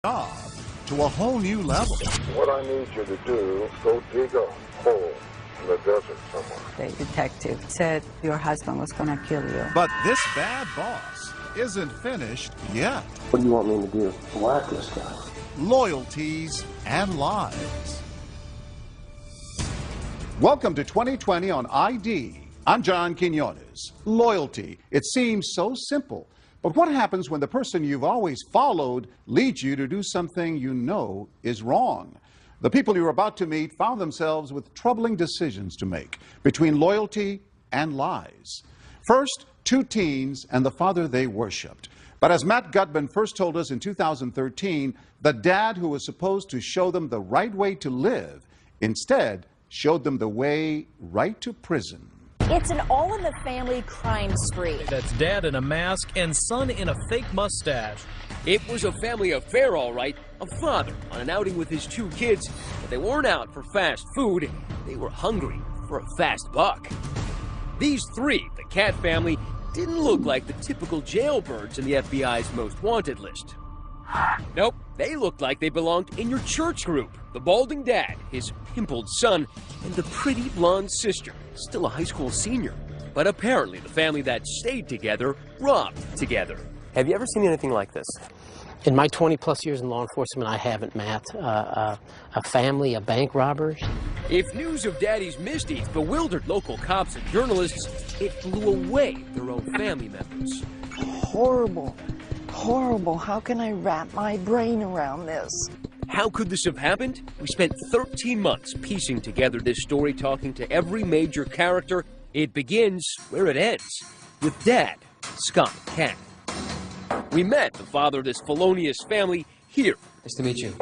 job to a whole new level. What I need you to do, go dig a hole in the desert somewhere. The detective said your husband was going to kill you. But this bad boss isn't finished yet. What do you want me to do? Whack this guy. Loyalties and lies. Welcome to 2020 on ID. I'm John Quinones. Loyalty. It seems so simple. But what happens when the person you've always followed leads you to do something you know is wrong? The people you're about to meet found themselves with troubling decisions to make between loyalty and lies. First, two teens and the father they worshipped. But as Matt Gutman first told us in 2013, the dad who was supposed to show them the right way to live instead showed them the way right to prison. It's an all-in-the-family crime spree. That's dad in a mask and son in a fake mustache. It was a family affair, all right. A father on an outing with his two kids, but they weren't out for fast food. They were hungry for a fast buck. These three, the Cat family, didn't look like the typical jailbirds in the FBI's most wanted list. Nope, they looked like they belonged in your church group. The balding dad, his pimpled son, and the pretty blonde sister, still a high school senior. But apparently the family that stayed together robbed together. Have you ever seen anything like this? In my 20-plus years in law enforcement, I haven't, Matt. A family of bank robbers. If news of Daddy's misdeeds bewildered local cops and journalists, it blew away their own family members. Horrible. Horrible. How can I wrap my brain around this? How could this have happened? We spent 13 months piecing together this story, talking to every major character. It begins where it ends, with Dad, Scott Cat. We met the father of this felonious family here. Nice to meet you.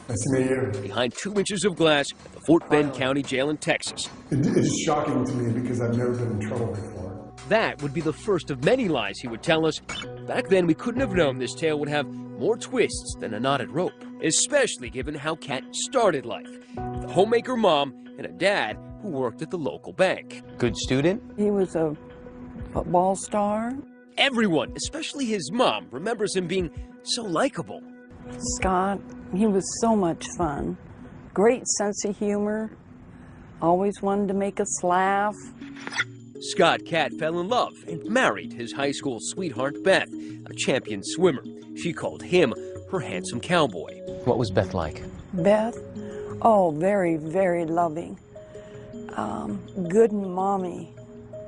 Nice to meet you. Behind 2 inches of glass at the Fort Bend County Jail in Texas. It is shocking to me because I've never been in trouble before. That would be the first of many lies he would tell us. Back then, we couldn't have known this tale would have more twists than a knotted rope, especially given how Cat started life. The homemaker mom and a dad who worked at the local bank. Good student? He was a football star. Everyone, especially his mom, remembers him being so likable. Scott, he was so much fun. Great sense of humor. Always wanted to make us laugh. Scott Cat fell in love and married his high school sweetheart, Beth, a champion swimmer. She called him her handsome cowboy. What was Beth like? Beth? Oh, very, very loving. Good mommy.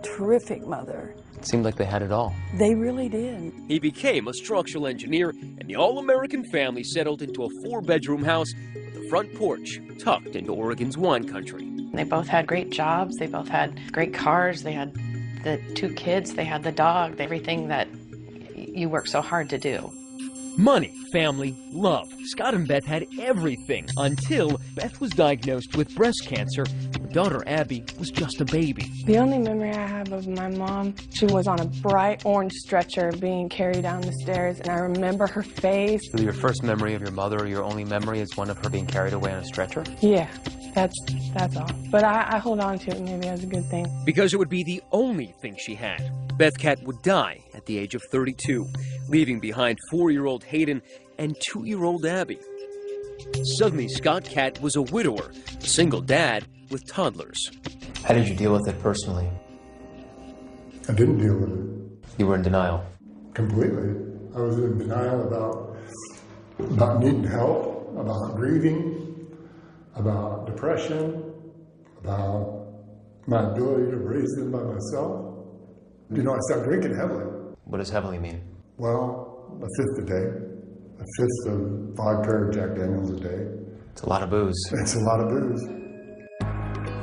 Terrific mother. It seemed like they had it all. They really did. He became a structural engineer, and the all-American family settled into a 4-bedroom house with a front porch tucked into Oregon's wine country. They both had great jobs. They both had great cars. They had the 2 kids. They had the dog. Everything that you work so hard to do. Money, family, love. Scott and Beth had everything until Beth was diagnosed with breast cancer. Her daughter, Abby, was just a baby. The only memory I have of my mom, she was on a bright orange stretcher being carried down the stairs, and I remember her face. So your first memory of your mother, or your only memory, is one of her being carried away on a stretcher? Yeah, that's all. But I hold on to it maybe as a good thing. Because it would be the only thing she had. Beth Cat would die at the age of 32, leaving behind 4-year-old Hayden and 2-year-old Abby. Suddenly, Scott Cat was a widower, a single dad with toddlers. How did you deal with it personally? I didn't deal with it. You were in denial? Completely. I was in denial about needing help, about grieving, about depression, about my ability to raise them by myself. You know, I started drinking heavily. What does heavily mean? Well, a fifth a day. A fifth of vodka or Jack Daniels a day. It's a lot of booze. It's a lot of booze.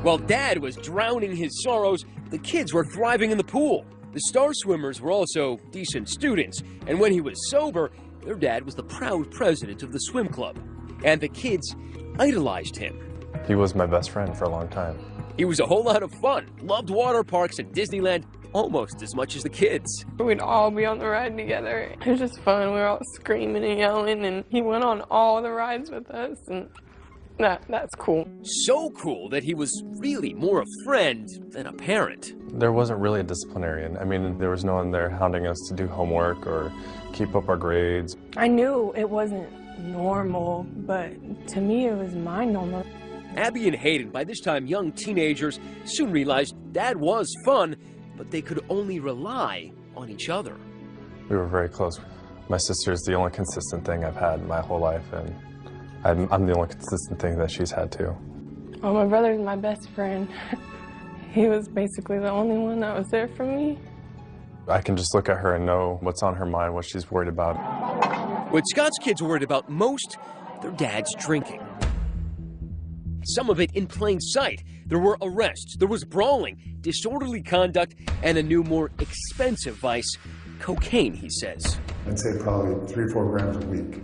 While Dad was drowning his sorrows, the kids were thriving in the pool. The star swimmers were also decent students, and when he was sober, their dad was the proud president of the swim club. And the kids idolized him. He was my best friend for a long time. He was a whole lot of fun, loved water parks and Disneyland almost as much as the kids. We'd all be on the ride together. It was just fun. We were all screaming and yelling, and he went on all the rides with us, and that's cool. So cool that he was really more a friend than a parent. There wasn't really a disciplinarian. I mean, there was no one there hounding us to do homework or keep up our grades. I knew it wasn't normal, but to me it was my normal. Abby and Hayden, by this time young teenagers, soon realized Dad was fun, but they could only rely on each other. We were very close. My sister's the only consistent thing I've had my whole life, and I'm the only consistent thing that she's had too. Well, my brother's my best friend. He was basically the only one that was there for me. I can just look at her and know what's on her mind, what she's worried about. What Scott's kids worried about most, their dad's drinking. Some of it in plain sight. There were arrests, there was brawling, disorderly conduct, and a new, more expensive vice, cocaine, he says. I'd say probably 3 or 4 grams a week.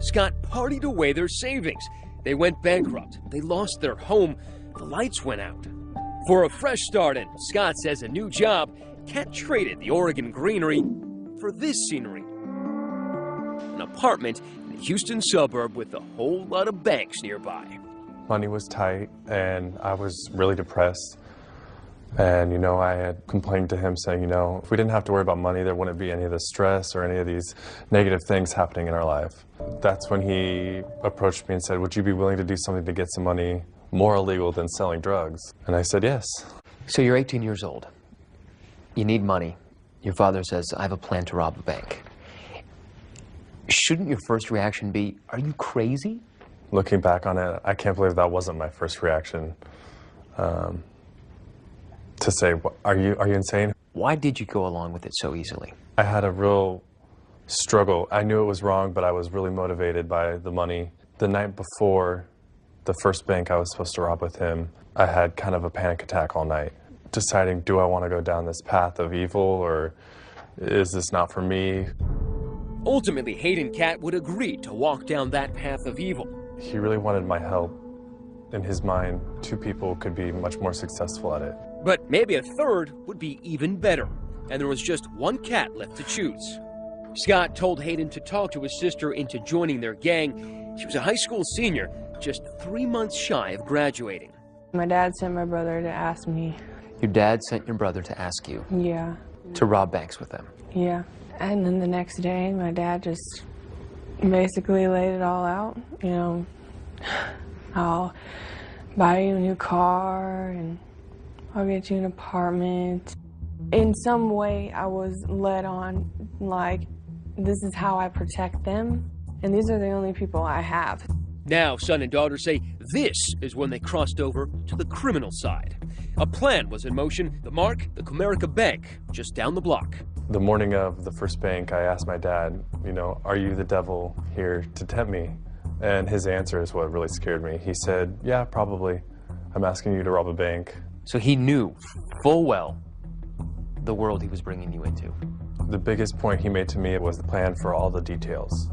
Scott partied away their savings. They went bankrupt. They lost their home. The lights went out. For a fresh start, and Scott says a new job, Cat traded the Oregon greenery for this scenery. An apartment in a Houston suburb with a whole lot of banks nearby. Money was tight, and I was really depressed. And, you know, I had complained to him saying, you know, if we didn't have to worry about money, there wouldn't be any of the stress or any of these negative things happening in our life. That's when he approached me and said, would you be willing to do something to get some money more illegal than selling drugs? And I said, yes. So you're 18 years old. You need money. Your father says, I have a plan to rob a bank. Shouldn't your first reaction be, are you crazy? Looking back on it, I can't believe that wasn't my first reaction. To say, are you insane? Why did you go along with it so easily? I had a real struggle. I knew it was wrong, but I was really motivated by the money. The night before the first bank I was supposed to rob with him, I had kind of a panic attack all night, deciding, do I want to go down this path of evil, or is this not for me? Ultimately, Hayden Cat would agree to walk down that path of evil. He really wanted my help. In his mind, 2 people could be much more successful at it. But maybe a third would be even better. And there was just one cat left to choose. Scott told Hayden to talk to his sister into joining their gang. She was a high school senior, just 3 months shy of graduating. My dad sent my brother to ask me. Your dad sent your brother to ask you Yeah. to rob banks with them. Yeah. And then the next day, my dad just basically laid it all out. You know, I'll buy you a new car and I'll get you an apartment. In some way, I was led on, like, this is how I protect them, and these are the only people I have. Now, son and daughter say this is when they crossed over to the criminal side. A plan was in motion. The mark, the Comerica Bank, just down the block. The morning of the first bank, I asked my dad, you know, are you the devil here to tempt me? And his answer is what really scared me. He said, yeah, probably. I'm asking you to rob a bank. So he knew full well the world he was bringing you into. The biggest point he made to me was the plan for all the details.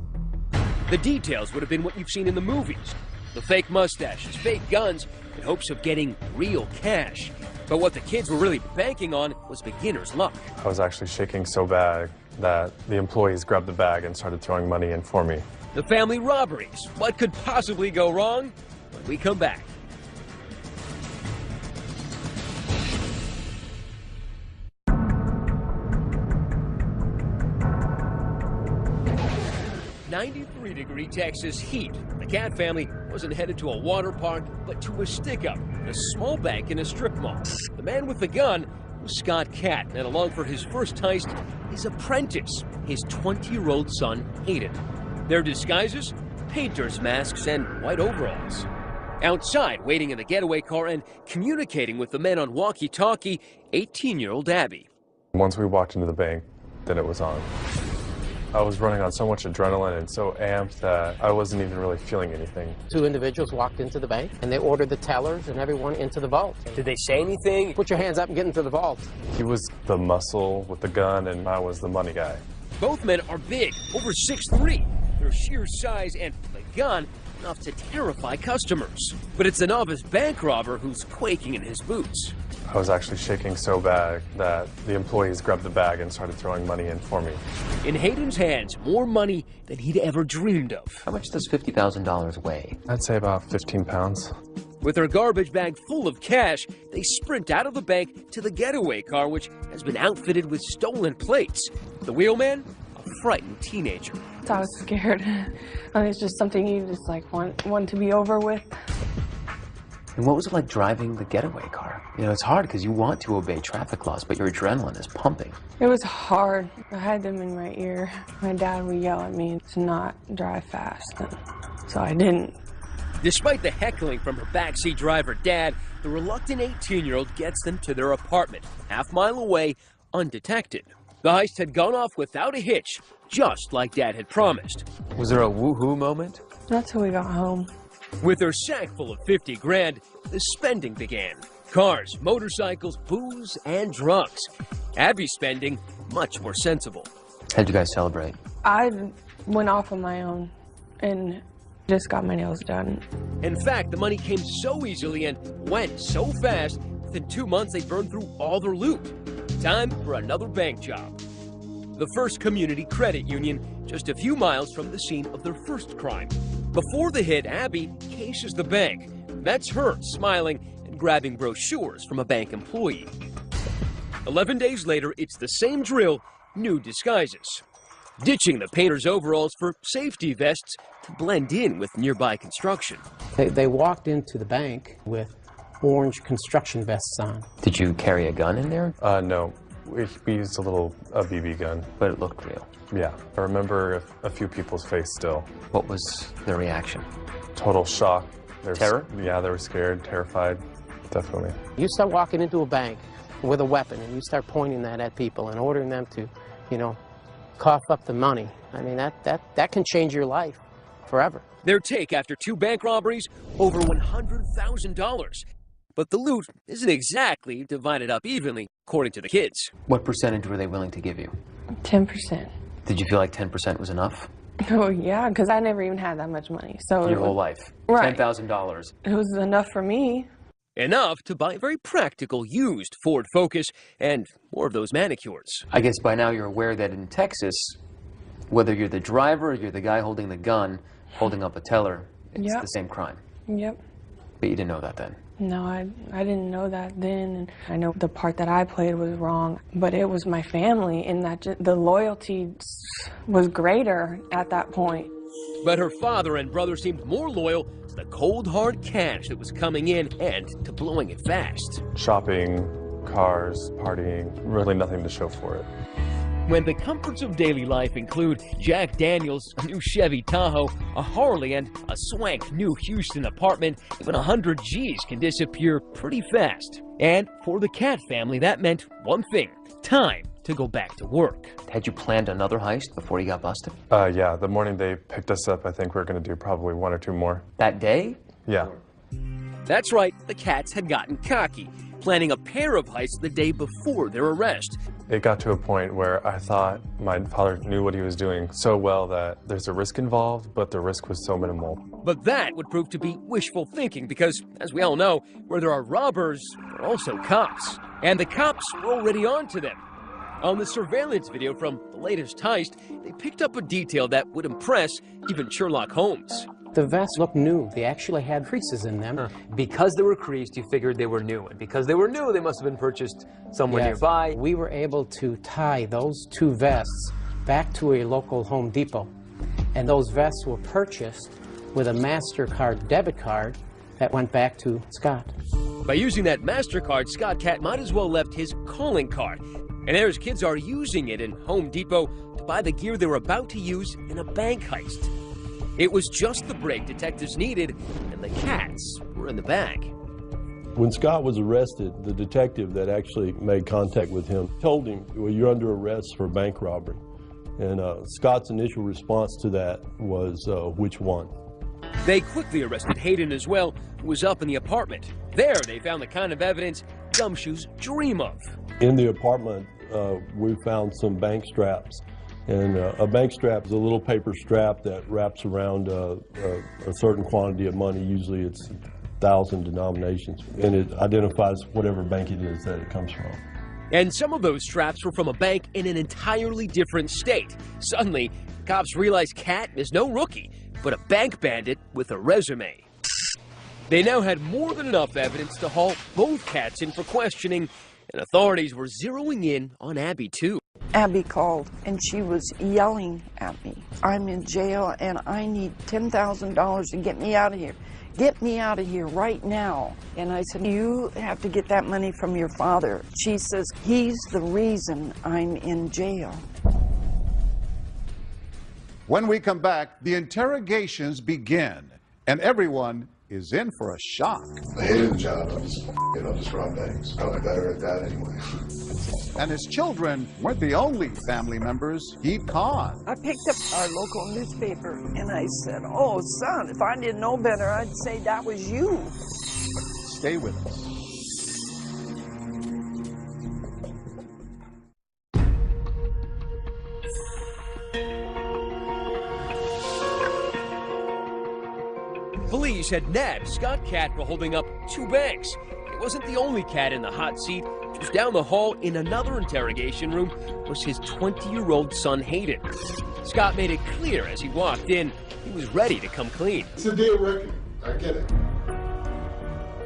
The details would have been what you've seen in the movies. The fake mustaches, fake guns, in hopes of getting real cash. But what the kids were really banking on was beginner's luck. I was actually shaking so bad that the employees grabbed the bag and started throwing money in for me. The family robberies. What could possibly go wrong? When we come back. .93-degree Texas heat. The Cat family wasn't headed to a water park, but to a stick-up, a small bank in a strip mall. The man with the gun was Scott Cat, and along for his first heist, his apprentice, his 20-year-old son, Hayden. Their disguises? Painters' masks and white overalls. Outside, waiting in the getaway car and communicating with the men on walkie-talkie, 18-year-old Abby. Once we walked into the bank, then it was on. I was running on so much adrenaline and so amped that I wasn't even really feeling anything. 2 individuals walked into the bank, and they ordered the tellers and everyone into the vault. Did they say anything? Put your hands up and get into the vault. He was the muscle with the gun, and I was the money guy. Both men are big, over 6'3". Their sheer size and the gun enough to terrify customers. But it's a novice bank robber who's quaking in his boots. I was actually shaking so bad that the employees grabbed the bag and started throwing money in for me. In Hayden's hands, more money than he'd ever dreamed of. How much does $50,000 weigh? I'd say about 15 pounds. With their garbage bag full of cash, they sprint out of the bank to the getaway car, which has been outfitted with stolen plates. The wheelman? A frightened teenager. So I was scared. I mean, it's just something you just like want to be over with. And what was it like driving the getaway car? You know, it's hard because you want to obey traffic laws, but your adrenaline is pumping. It was hard. I had them in my ear. My dad would yell at me to not drive fast, so I didn't. Despite the heckling from her backseat driver dad, the reluctant 18-year-old gets them to their apartment, half-mile away, undetected. The heist had gone off without a hitch, just like Dad had promised. Was there a woohoo moment? Not till we got home. With her sack full of 50 grand, the spending began. Cars, motorcycles, booze, and drugs. Abby's spending, much more sensible. How'd you guys celebrate? I went off on my own and just got my nails done. In fact, the money came so easily and went so fast, within 2 months they burned through all their loot. Time for another bank job. The First Community Credit Union, just a few miles from the scene of their first crime. Before the hit, Abby cases the bank. That's her smiling and grabbing brochures from a bank employee. 11 days later, it's the same drill, new disguises. Ditching the painter's overalls for safety vests to blend in with nearby construction. They walked into the bank with orange construction vests on. Did you carry a gun in there? No. We used a BB gun. But it looked real. Yeah. I remember a few people's face still. What was the reaction? Total shock. Terror? Yeah, they were scared, terrified, definitely. You start walking into a bank with a weapon and you start pointing that at people and ordering them to, you know, cough up the money. I mean, that can change your life forever. Their take after 2 bank robberies, over $100,000. But the loot isn't exactly divided up evenly, according to the kids. What percentage were they willing to give you? 10%. Did you feel like 10% was enough? Oh, yeah, because I never even had that much money. So Your whole life? Right. $10,000. It was enough for me. Enough to buy a very practical used Ford Focus and more of those manicures. I guess by now you're aware that in Texas, whether you're the driver or you're the guy holding the gun, holding up a teller, it's the same crime. Yep. But you didn't know that then? No, I didn't know that then. And I know the part that I played was wrong, but it was my family, and that the loyalty was greater at that point. But her father and brother seemed more loyal to the cold, hard cash that was coming in and to blowing it fast. Shopping, cars, partying, really nothing to show for it. When the comforts of daily life include Jack Daniels, a new Chevy Tahoe, a Harley, and a swank new Houston apartment, even 100 G's can disappear pretty fast. And for the Cat family, that meant one thing: time to go back to work. Had you planned another heist before you got busted? Yeah, the morning they picked us up, I think we were going to do probably 1 or 2 more. That day? Yeah. That's right, the Cats had gotten cocky, planning a pair of heists the day before their arrest. It got to a point where I thought my father knew what he was doing so well that there's a risk involved, but the risk was so minimal. But that would prove to be wishful thinking because, as we all know, where there are robbers, there are also cops. And the cops were already on to them. On the surveillance video from the latest heist, they picked up a detail that would impress even Sherlock Holmes. The vests looked new. They actually had creases in them. Because they were creased, you figured they were new. And because they were new, they must have been purchased somewhere nearby. We were able to tie those 2 vests back to a local Home Depot. And those vests were purchased with a MasterCard debit card that went back to Scott. By using that MasterCard, Scott Cat might as well left his calling card. And there his kids are using it in Home Depot to buy the gear they were about to use in a bank heist. It was just the break detectives needed, and the Cats were in the bag. When Scott was arrested, the detective that actually made contact with him told him, well, you're under arrest for bank robbery. And Scott's initial response to that was, which one? They quickly arrested Hayden as well, who was up in the apartment. There, they found the kind of evidence gumshoes dream of. In the apartment, we found some bank straps. And a bank strap is a little paper strap that wraps around a certain quantity of money. Usually it's 1,000 denominations. And it identifies whatever bank it is that it comes from. And some of those straps were from a bank in an entirely different state. Suddenly, cops realized Cat is no rookie, but a bank bandit with a resume. They now had more than enough evidence to haul both Cats in for questioning, and authorities were zeroing in on Abby, too. Abby called and she was yelling at me. I'm in jail and I need $10,000 to get me out of here. Get me out of here right now. And I said, you have to get that money from your father. She says, he's the reason I'm in jail. When we come back, the interrogations begin, and everyone is in for a shock. I hated the job. I'll just run banks. Probably better at that anyway. And his children weren't the only family members he'd conned. I picked up our local newspaper and I said, oh, son, if I didn't know better, I'd say that was you. Stay with us. Police had nabbed Scott Cat for holding up 2 banks. He wasn't the only cat in the hot seat. Just down the hall in another interrogation room was his 20-year-old son, Hayden. Scott made it clear as he walked in, he was ready to come clean. It's a day of reckoning. I get it.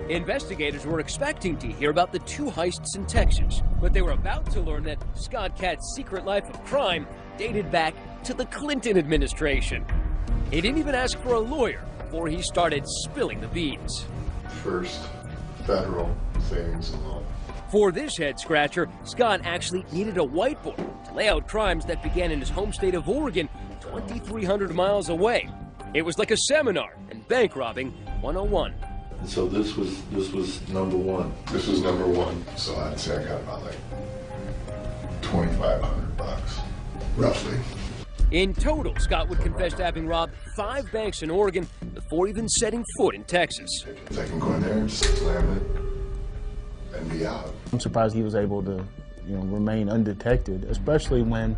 Investigators were expecting to hear about the 2 heists in Texas, but they were about to learn that Scott Cat's secret life of crime dated back to the Clinton administration. He didn't even ask for a lawyer before he started spilling the beans. First, federal savings and loan. For this head-scratcher, Scott actually needed a whiteboard to lay out crimes that began in his home state of Oregon, 2,300 miles away. It was like a seminar in bank robbing 101. So this was number 1. This was number 1. So I'd say I got about like $2,500, roughly. In total, Scott would confess to having robbed 5 banks in Oregon before even setting foot in Texas. I can go in there and just slam it and be out. I'm surprised he was able to, remain undetected, especially when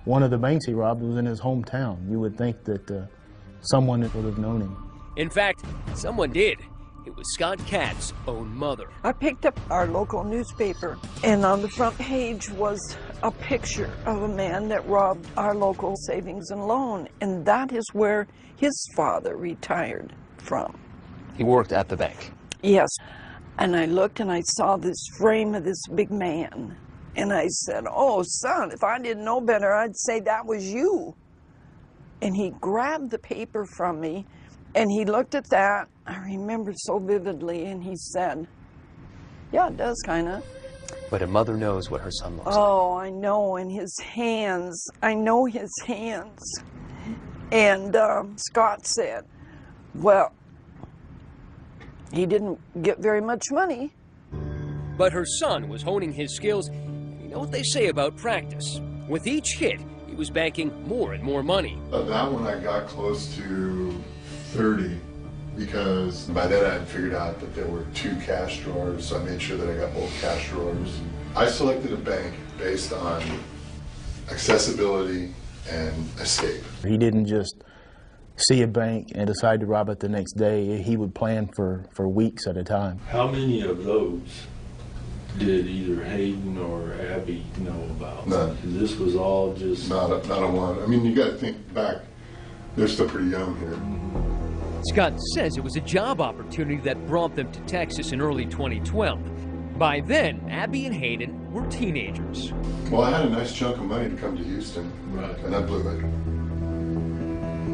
one of the banks he robbed was in his hometown. You would think that someone would have known him. In fact, someone did. It was Scott Cat's own mother. I picked up our local newspaper, and on the front page was a picture of a man that robbed our local savings and loan, and that is where his father retired from. He worked at the bank? Yes. And I looked and I saw this frame of this big man, and I said, oh, son, if I didn't know better, I'd say that was you. And he grabbed the paper from me, and he looked at that, I remember so vividly, and he said, yeah, it does kind of. But a mother knows what her son looks like. Oh, I know, and his hands, I know his hands. And Scott said, well, he didn't get very much money. But her son was honing his skills, and you know what they say about practice. With each hit, he was banking more and more money. That one I got close to 30, because by then I had figured out that there were 2 cash drawers, so I made sure that I got both cash drawers. I selected a bank based on accessibility and escape. He didn't just see a bank and decide to rob it the next day. He would plan for weeks at a time. How many of those did either Hayden or Abby know about? None. This was all just... Not a one. I mean, you got to think back. They're still pretty young here. Scott says it was a job opportunity that brought them to Texas in early 2012. By then, Abby and Hayden were teenagers. Well, I had a nice chunk of money to come to Houston, right, and I blew it.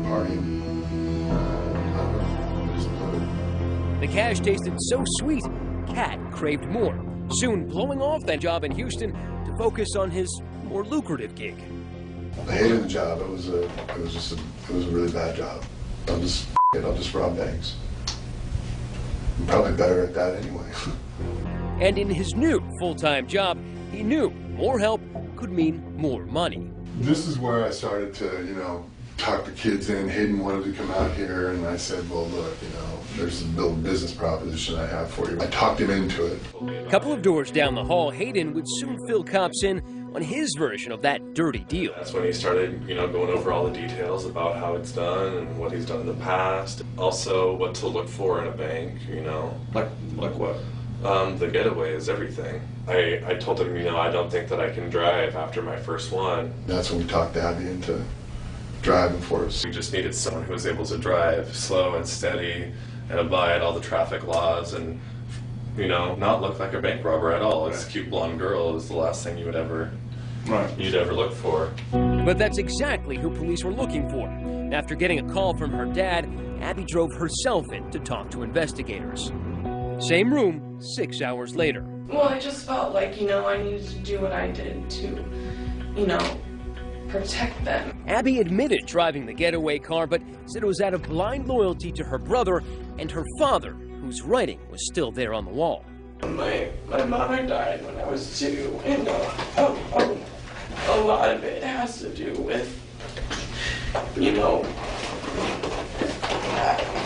Partying. The cash tasted so sweet, Cat craved more, soon blowing off that job in Houston to focus on his more lucrative gig. I hated the job. It was a really bad job. I'll just rob banks. I'm probably better at that anyway. And in his new full-time job, he knew more help could mean more money. This is where I started to, talk the kids in. Hayden wanted to come out here, and I said, well, look, there's a little business proposition I have for you. I talked him into it. A couple of doors down the hall, Hayden would soon fill cops in on his version of that dirty deal. That's when he started, going over all the details about how it's done and what he's done in the past. Also, what to look for in a bank, Like what? The getaway is everything. I told him, I don't think that I can drive after my first one. That's when we talked Abby into driving for us. We just needed someone who was able to drive slow and steady and abide all the traffic laws and, not look like a bank robber at all. This cute blonde girl is the last thing you would ever you'd ever look for. But that's exactly who police were looking for. After getting a call from her dad, Abby drove herself in to talk to investigators. Same room, 6 hours later. Well, I just felt like, I needed to do what I did to, protect them. Abby admitted driving the getaway car, but said it was out of blind loyalty to her brother and her father, whose writing was still there on the wall. My mother died when I was 2, and a lot of it has to do with,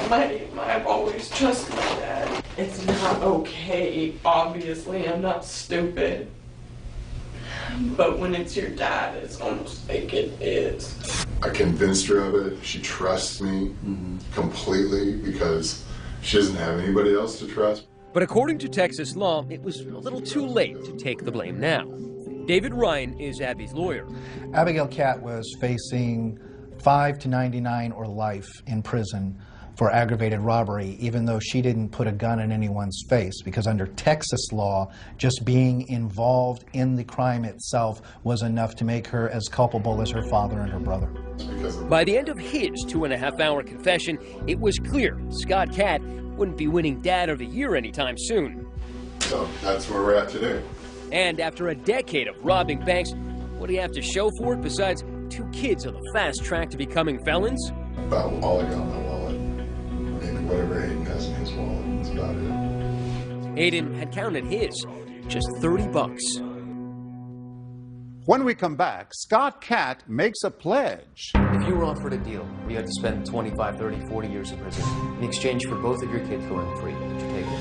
I've always trusted my dad. It's not okay, obviously, I'm not stupid. But when it's your dad, it's almost like it is. I convinced her of it. She trusts me completely because she doesn't have anybody else to trust. But according to Texas law, it was a little too late to take the blame now. David Ryan is Abby's lawyer. Abigail Catt was facing 5 to 99 or life in prison for aggravated robbery, even though she didn't put a gun in anyone's face, because under Texas law, just being involved in the crime itself was enough to make her as culpable as her father and her brother. By the end of his 2.5-hour confession, it was clear Scott Catt wouldn't be winning Dad of the Year anytime soon. So that's where we're at today. And after a decade of robbing banks, what do you have to show for it besides 2 kids on the fast track to becoming felons? About all I got in my wallet. And whatever Hayden has in his wallet, that's about it. Hayden had counted his, just $30. When we come back, Scott Catt makes a pledge. If you were offered a deal where you had to spend 25, 30, 40 years in prison in exchange for both of your kids going free, would you take it?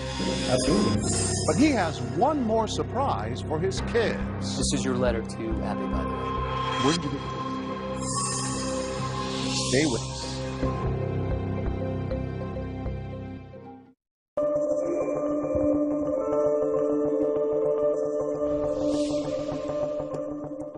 Absolutely. But he has one more surprise for his kids. This is your letter to Abby, by the way. Where did you get this? Stay with us.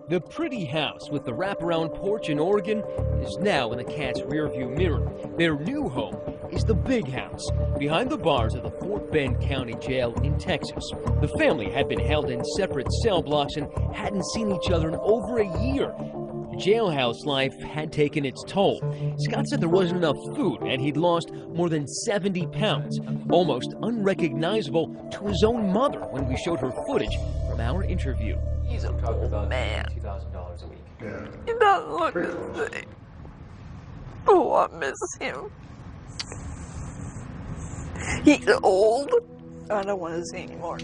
The pretty house with the wraparound porch in Oregon is now in the Catt's rearview mirror. Their new home is the big house behind the bars of the Fort Bend County Jail in Texas. The family had been held in separate cell blocks and hadn't seen each other in over a year. Jailhouse life had taken its toll. Scott said there wasn't enough food and he'd lost more than 70 pounds, almost unrecognizable to his own mother when we showed her footage from our interview. He's a old man. $2,000 a week. Yeah. He doesn't look the same. Oh, I miss him. He's old. I don't want to see anymore.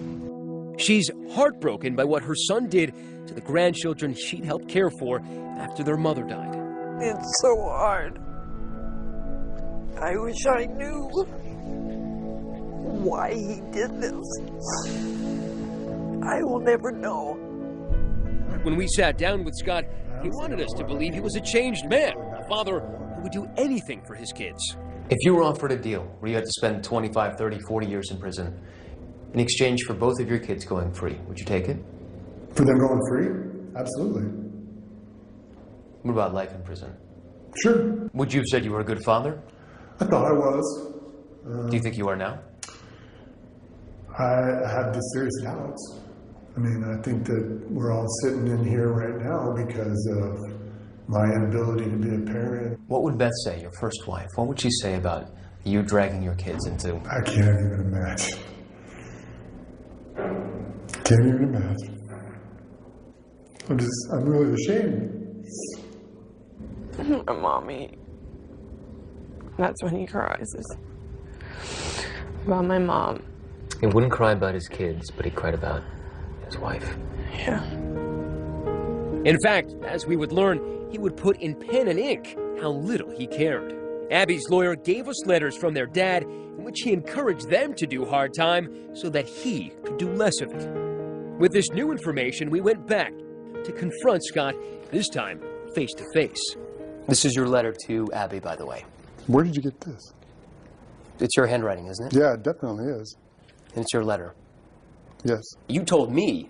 She's heartbroken by what her son did to the grandchildren she'd helped care for after their mother died. It's so hard. I wish I knew why he did this. I will never know. When we sat down with Scott, he wanted us to believe he was a changed man, a father who would do anything for his kids. If you were offered a deal where you had to spend 25, 30, 40 years in prison in exchange for both of your kids going free, would you take it? For them going free? Absolutely. What about life in prison? Sure. Would you have said you were a good father? I thought I was. Do you think you are now? I have the serious doubts. I mean, I think that we're all sitting in here right now because of my inability to be a parent. What would Beth say, your first wife? What would she say about you dragging your kids into... I can't even imagine. Can't even imagine. I'm really ashamed. Mommy. That's when he cries. About my mom. He wouldn't cry about his kids, but he cried about his wife. Yeah. In fact, as we would learn, he would put in pen and ink how little he cared. Abby's lawyer gave us letters from their dad in which he encouraged them to do hard time so that he could do less of it. With this new information, we went back to confront Scott, this time face to face. This is your letter to Abby, by the way. Where did you get this? It's your handwriting, isn't it? Yeah, it definitely is. And it's your letter. Yes. You told me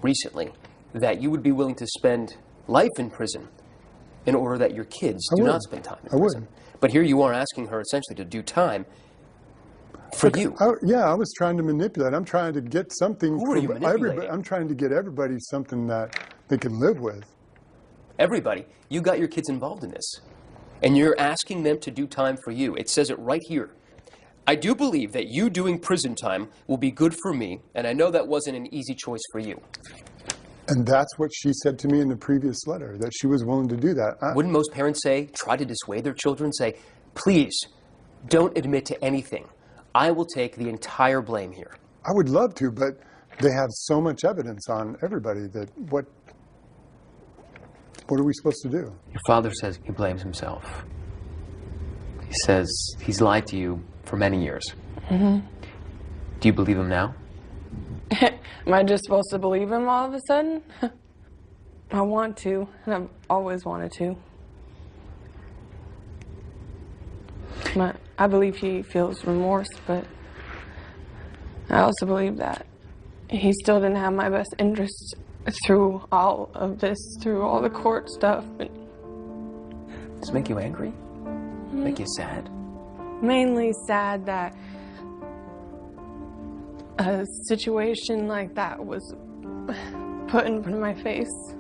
recently that you would be willing to spend life in prison in order that your kids do not spend time in prison. I would. But here you are asking her essentially to do time For you? Yeah, I was trying to manipulate. I'm trying to get something. Who are you manipulating? I'm trying to get everybody something that they can live with. Everybody, you got your kids involved in this. And you're asking them to do time for you. It says it right here. I do believe that you doing prison time will be good for me, and I know that wasn't an easy choice for you. And that's what she said to me in the previous letter, that she was willing to do that. Wouldn't most parents say, try to dissuade their children, say, please, don't admit to anything. I will take the entire blame here. I would love to, but they have so much evidence on everybody that what are we supposed to do? Your father says he blames himself. He says he's lied to you for many years. Mm-hmm. Do you believe him now? Am I just supposed to believe him all of a sudden? I want to, and I've always wanted to. But I believe he feels remorse, but I also believe that he still didn't have my best interests through all of this, through all the court stuff. Does it make you angry? Make you sad? Mainly sad that a situation like that was put in front of my face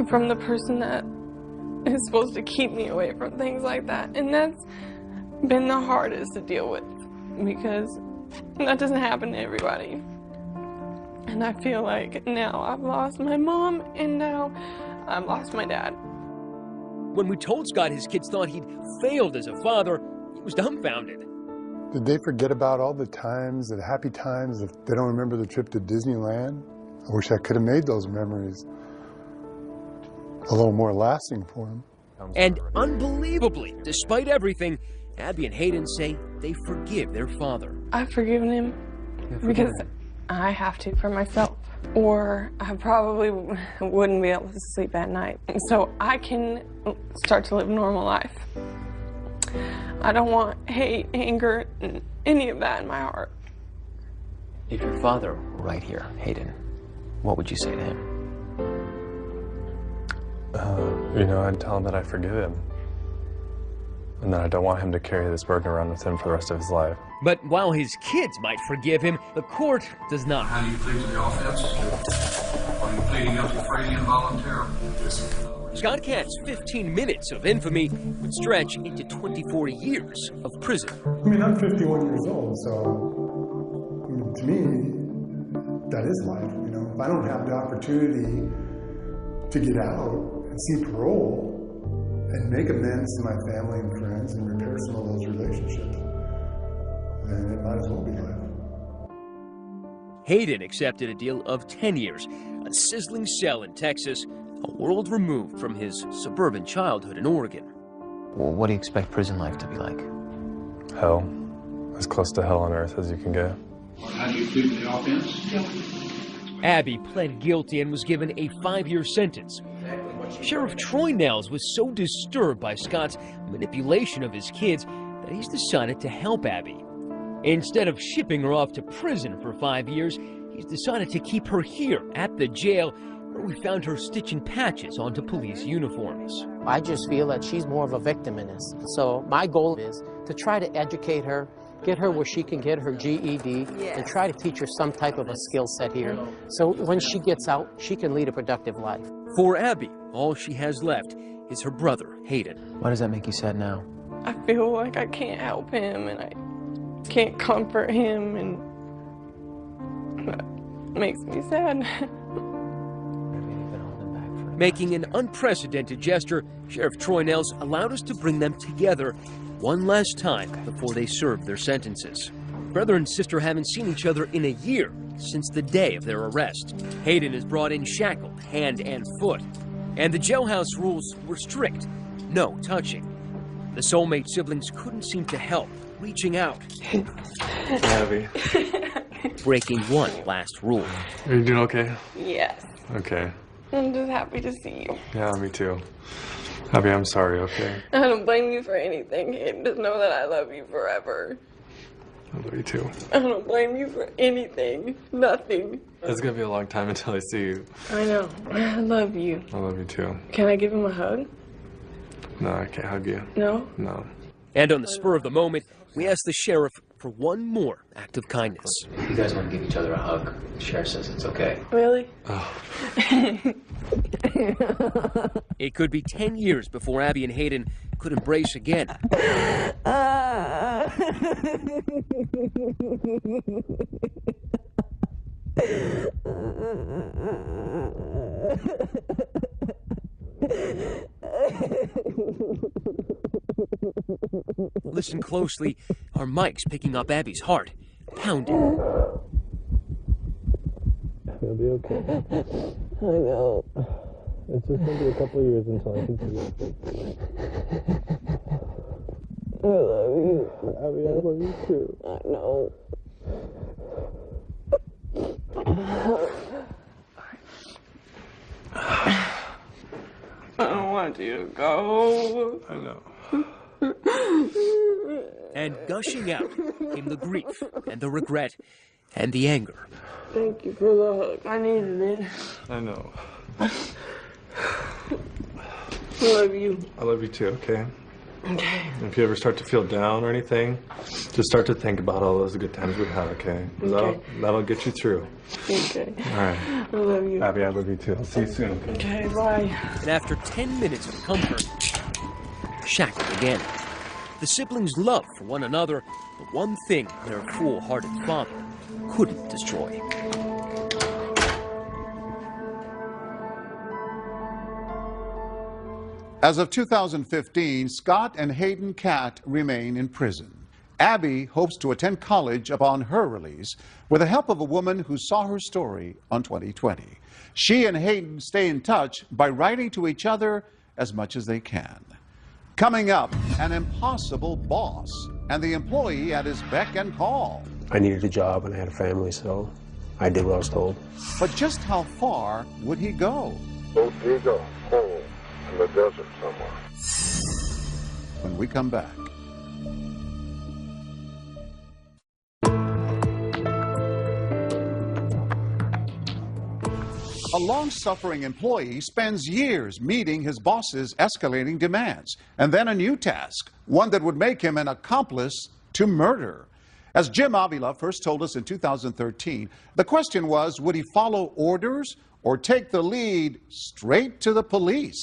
from the person that is supposed to keep me away from things like that. And that's been the hardest to deal with, because that doesn't happen to everybody. And I feel like now I've lost my mom, and now I've lost my dad. When we told Scott his kids thought he'd failed as a father, he was dumbfounded. Did they forget about all the times, the happy times, if they don't remember the trip to Disneyland? I wish I could have made those memories a little more lasting for them. And unbelievably, despite everything, Abby and Hayden say they forgive their father. I've forgiven him because I have to for myself, or I probably wouldn't be able to sleep at night. So I can start to live a normal life. I don't want hate, anger, any of that in my heart. If your father were right here, Hayden, what would you say to him? You know, I'd tell him that I forgive him. And that I don't want him to carry this burden around with him for the rest of his life. But while his kids might forgive him, the court does not. How do you plead to the offense? Are you pleading guilty for aiding involuntarily? Scott Katz's 15 minutes of infamy would stretch into 24 years of prison. I mean, I'm 51 years old, so I mean, to me, that is life. You know, if I don't have the opportunity to get out and see parole and make amends to my family and friends and repair some of those relationships, then it might as well be life. Hayden accepted a deal of 10 years, a sizzling cell in Texas, a world removed from his suburban childhood in Oregon. Well, what do you expect prison life to be like? Hell. As close to hell on earth as you can get. How do you plead to the offense? Abby pled guilty and was given a 5-year sentence. Sheriff Troy Nels was so disturbed by Scott's manipulation of his kids that he's decided to help Abby. Instead of shipping her off to prison for 5 years, he's decided to keep her here at the jail, where we found her stitching patches onto police uniforms. I just feel that she's more of a victim in this. So my goal is to try to educate her, get her where she can get her GED, and try to teach her some type of a skill set here. So when she gets out, she can lead a productive life. For Abby, all she has left is her brother, Hayden. Why does that make you sad now? I feel like I can't help him, and I can't comfort him, and that makes me sad. Making an unprecedented gesture, Sheriff Troy Nels allowed us to bring them together one last time before they served their sentences. Brother and sister haven't seen each other in a year since the day of their arrest. Hayden is brought in shackled, hand and foot. And the jailhouse rules were strict. No touching. The soulmate siblings couldn't seem to help, reaching out. Abby. Breaking one last rule. Are you doing okay? Yes. Okay. I'm just happy to see you. Yeah, me too. Abby, I'm sorry, okay? I don't blame you for anything, Hayden. Just know that I love you forever. I love you too. I don't blame you for anything. Nothing. It's gonna be a long time until I see you. I know. I love you. I love you too. Can I give him a hug? No, I can't hug you. No? No. And on the spur of the moment, we asked the sheriff for one more act of kindness. If you guys want to give each other a hug, the sheriff says it's okay. Really? It could be 10 years before Abby and Hayden could embrace again. Listen closely. Our mic's picking up Abby's heart, pounding. It'll be okay. I know. It's just going to be a couple of years until I can see it. I love you. Abby, I love you too. I know. I don't want you to go. I know. And gushing out came the grief and the regret and the anger. Thank you for the hug. I needed it. I know. I love you. I love you too, okay? Okay. If you ever start to feel down or anything, just start to think about all those good times we've had, okay? Okay. That'll get you through. Okay. All right. I love you. Abby, I love you too. I'll see you soon, okay? Okay, bye. And after 10 minutes of comfort, shackled again. The siblings' love for one another, the one thing their full-hearted father couldn't destroy. As of 2015, Scott and Hayden Catt remain in prison. Abby hopes to attend college upon her release with the help of a woman who saw her story on 2020. She and Hayden stay in touch by writing to each other as much as they can. Coming up, an impossible boss and the employee at his beck and call. I needed a job and I had a family, so I did what I was told. But just how far would he go? Go dig a hole in the desert somewhere. When we come back. A long-suffering employee spends years meeting his boss's escalating demands, and then a new task, one that would make him an accomplice to murder. As Jim Avila first told us in 2013, the question was, would he follow orders or take the lead straight to the police?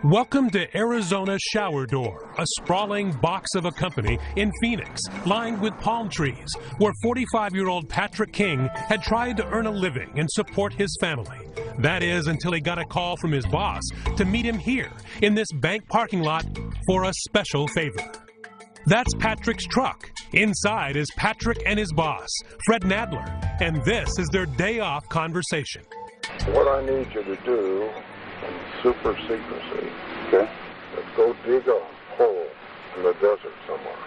Welcome to Arizona Shower Door, a sprawling box of a company in Phoenix, lined with palm trees, where 45-year-old Patrick King had tried to earn a living and support his family. That is, until he got a call from his boss to meet him here in this bank parking lot for a special favor. That's Patrick's truck. Inside is Patrick and his boss, Fred Nadler, and this is their day-off conversation. What I need you to do, in super secrecy, okay, is go dig a hole in the desert somewhere.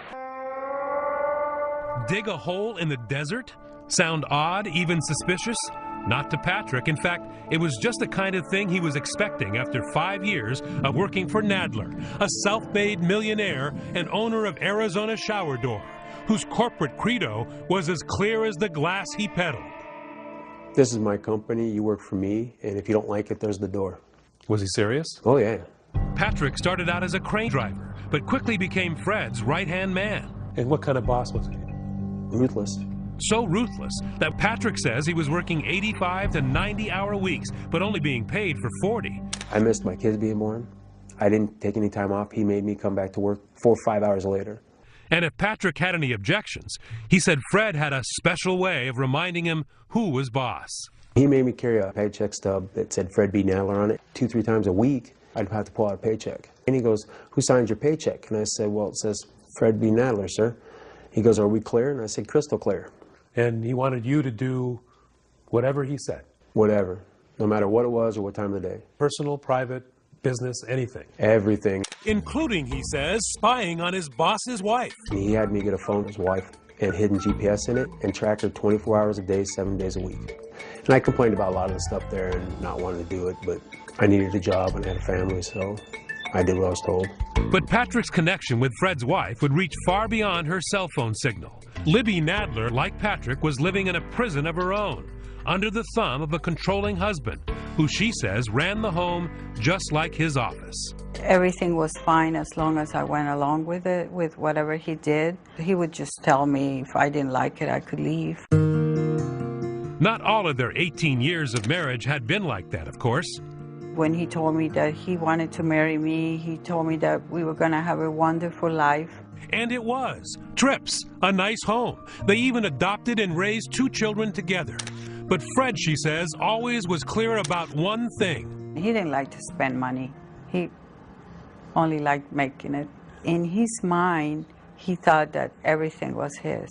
Dig a hole in the desert? Sound odd, even suspicious? Not to Patrick. In fact, it was just the kind of thing he was expecting after 5 years of working for Nadler, a self-made millionaire and owner of Arizona Shower Door, whose corporate credo was as clear as the glass he peddled. This is my company, you work for me, and if you don't like it, there's the door. Was he serious? Oh, yeah. Patrick started out as a crane driver, but quickly became Fred's right-hand man. And what kind of boss was he? Ruthless. So ruthless that Patrick says he was working 85 to 90-hour weeks, but only being paid for 40. I missed my kids being born. I didn't take any time off. He made me come back to work 4 or 5 hours later. And if Patrick had any objections, he said Fred had a special way of reminding him who was boss. He made me carry a paycheck stub that said Fred B. Nadler on it. 2-3 times a week, I'd have to pull out a paycheck. And he goes, "Who signs your paycheck?" And I said, "Well, it says Fred B. Nadler, sir." He goes, "Are we clear?" And I said, "Crystal clear." And he wanted you to do whatever he said? Whatever, no matter what it was or what time of the day. Personal, private, business, anything? Everything. Including, he says, spying on his boss's wife. He had me get a phone with his wife and hidden GPS in it and track her 24 hours a day, 7 days a week. And I complained about a lot of the stuff there and not wanting to do it, but I needed a job and I had a family, so I did what I was told. But Patrick's connection with Fred's wife would reach far beyond her cell phone signal. Libby Nadler, like Patrick, was living in a prison of her own, under the thumb of a controlling husband, who she says ran the home just like his office. Everything was fine as long as I went along with it, with whatever he did. He would just tell me if I didn't like it, I could leave. Not all of their 18 years of marriage had been like that, of course. When he told me that he wanted to marry me, he told me that we were going to have a wonderful life. And it was. Trips, a nice home. They even adopted and raised 2 children together. But Fred, she says, always was clear about one thing. He didn't like to spend money. He only liked making it. In his mind, he thought that everything was his.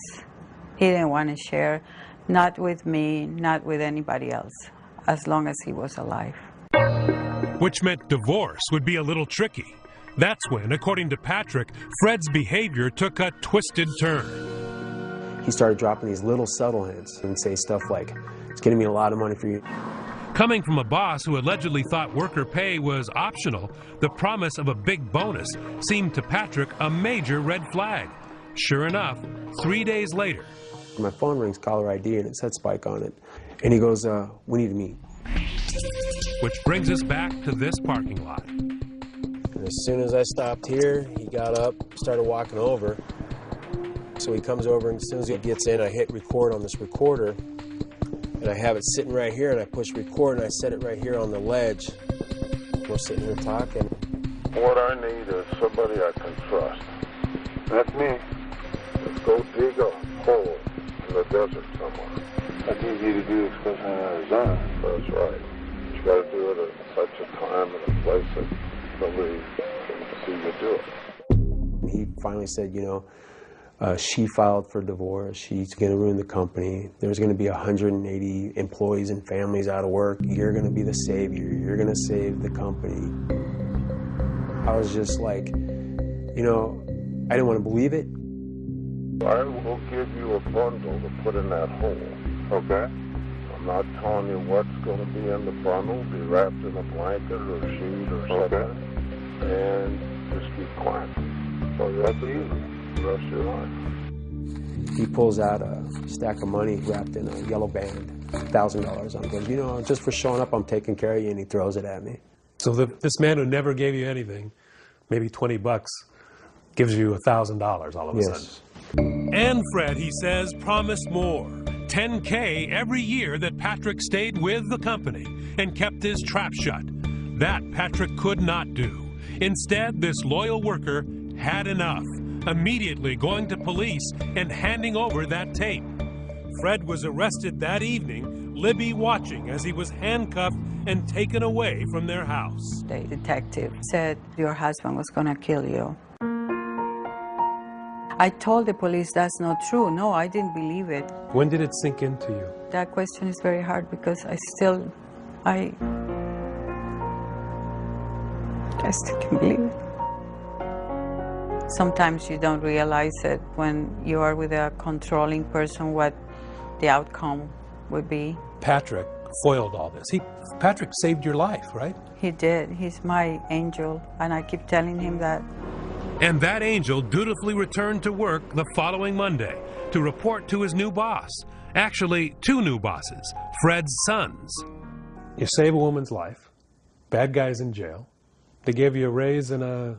He didn't want to share, not with me, not with anybody else, as long as he was alive. Which meant divorce would be a little tricky. That's when, according to Patrick, Fred's behavior took a twisted turn. He started dropping these little subtle hints and say stuff like, "It's getting me a lot of money for you." Coming from a boss who allegedly thought worker pay was optional, the promise of a big bonus seemed to Patrick a major red flag. Sure enough, 3 days later, my phone rings, caller ID, and it said Spike on it. And he goes, "We need to meet." Which brings us back to this parking lot. And as soon as I stopped here, he got up, started walking over. So he comes over, and as soon as he gets in, I hit record on this recorder. And I have it sitting right here, and I push record, and I set it right here on the ledge. We're sitting here talking. What I need is somebody I can trust. That's me. Let's go dig a hole in the desert somewhere. That's easy to do, especially in Arizona. That's right. You got to do it at such a time and a place that nobody can see you do it. He finally said, you know, she filed for divorce. She's going to ruin the company. There's going to be 180 employees and families out of work. You're going to be the savior. You're going to save the company. I was just like, you know, I didn't want to believe it. I will give you a bundle to put in that hole, okay? I'm not telling you what's going to be in the bundle. Be wrapped in a blanket or a sheet or something. And just be quiet. So that's easy. The rest of your life. He pulls out a stack of money wrapped in a yellow band, $1,000 on it. He goes, you know, just for showing up, I'm taking care of you, and he throws it at me. So this man who never gave you anything, maybe $20, gives you $1,000 all of a sudden. And Fred, he says, promised more. $10K every year that Patrick stayed with the company and kept his trap shut. That Patrick could not do. Instead, this loyal worker had enough, immediately going to police and handing over that tape. Fred was arrested that evening, Libby watching as he was handcuffed and taken away from their house. The detective said, your husband was going to kill you. I told the police that's not true. No, I didn't believe it. When did it sink into you? That question is very hard because I still can't believe it. Sometimes you don't realize it when you are with a controlling person what the outcome would be. Patrick foiled all this. Patrick saved your life, right? He did. He's my angel, and I keep telling him that. And that angel dutifully returned to work the following Monday to report to his new boss. Actually, 2 new bosses, Fred's sons. You save a woman's life. Bad guy's in jail. They gave you a raise and a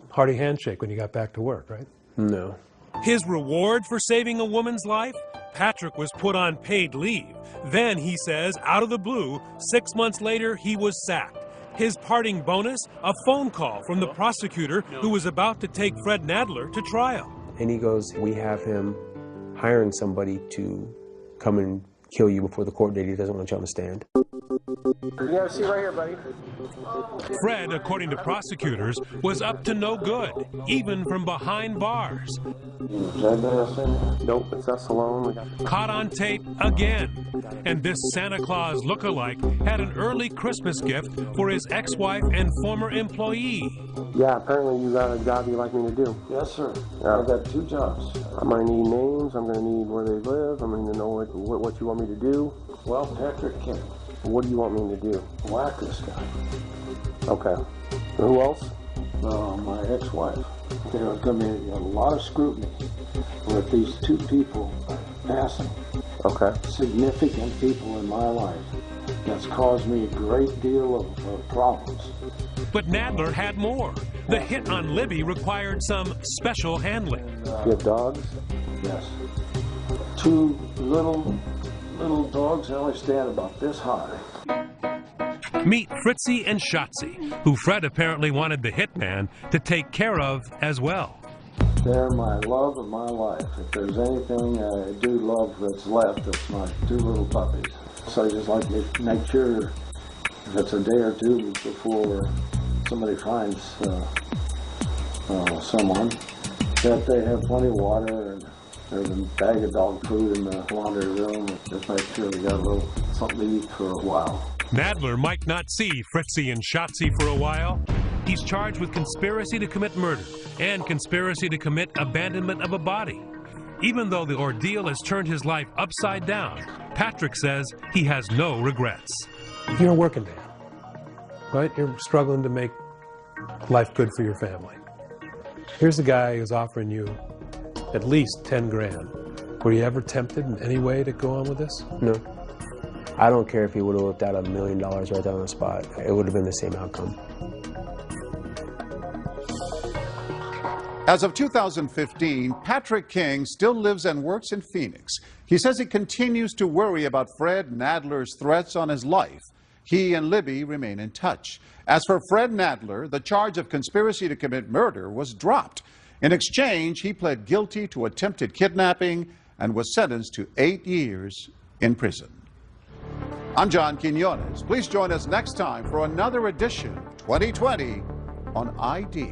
hearty handshake when you got back to work, right? No. His reward for saving a woman's life? Patrick was put on paid leave. Then, he says, out of the blue, 6 months later, he was sacked. His parting bonus, a phone call from the prosecutor who was about to take Fred Nadler to trial. And he goes, we have him hiring somebody to come and kill you before the court date. He doesn't want you on the stand. You have a seat right here, buddy. Fred, according to prosecutors, was up to no good, even from behind bars. Nope, it's us alone. Caught on tape again. And this Santa Claus lookalike had an early Christmas gift for his ex-wife and former employee. Yeah, apparently you got a job you'd like me to do. Yes, sir. I've got 2 jobs. I'm going to need names. I'm going to need where they live. I'm going to know what you want me to do. Well, Patrick King. What do you want me to do? Whack this guy. Okay. Who else? My ex-wife. There's going to be a lot of scrutiny with these 2 people passing. significant people in my life. That's caused me a great deal of problems. But Nadler had more. The hit on Libby required some special handling. You have dogs? Yes. 2 little dogs, they only stand about this high. Meet Fritzy and Shotzi, who Fred apparently wanted the hitman to take care of as well. They're my love of my life. If there's anything I do love that's left, it's my 2 little puppies. So I just like to make sure if it's a day or 2 before somebody finds someone, that they have plenty of water and there's a bag of dog food in the laundry room. Just make sure they got a little something to eat for a while. Nadler might not see Fritzy and Shotzi for a while. He's charged with conspiracy to commit murder and conspiracy to commit abandonment of a body. Even though the ordeal has turned his life upside down, Patrick says he has no regrets. You're a working man, right? You're struggling to make life good for your family. Here's a guy who's offering you at least 10 grand. Were you ever tempted in any way to go on with this? No. I don't care if he would have whipped out $1 million right there on the spot. It would have been the same outcome. As of 2015, Patrick King still lives and works in Phoenix. He says he continues to worry about Fred Nadler's threats on his life. He and Libby remain in touch. As for Fred Nadler, the charge of conspiracy to commit murder was dropped. In exchange, he pled guilty to attempted kidnapping and was sentenced to 8 years in prison. I'm John Quinones. Please join us next time for another edition of 2020 on ID.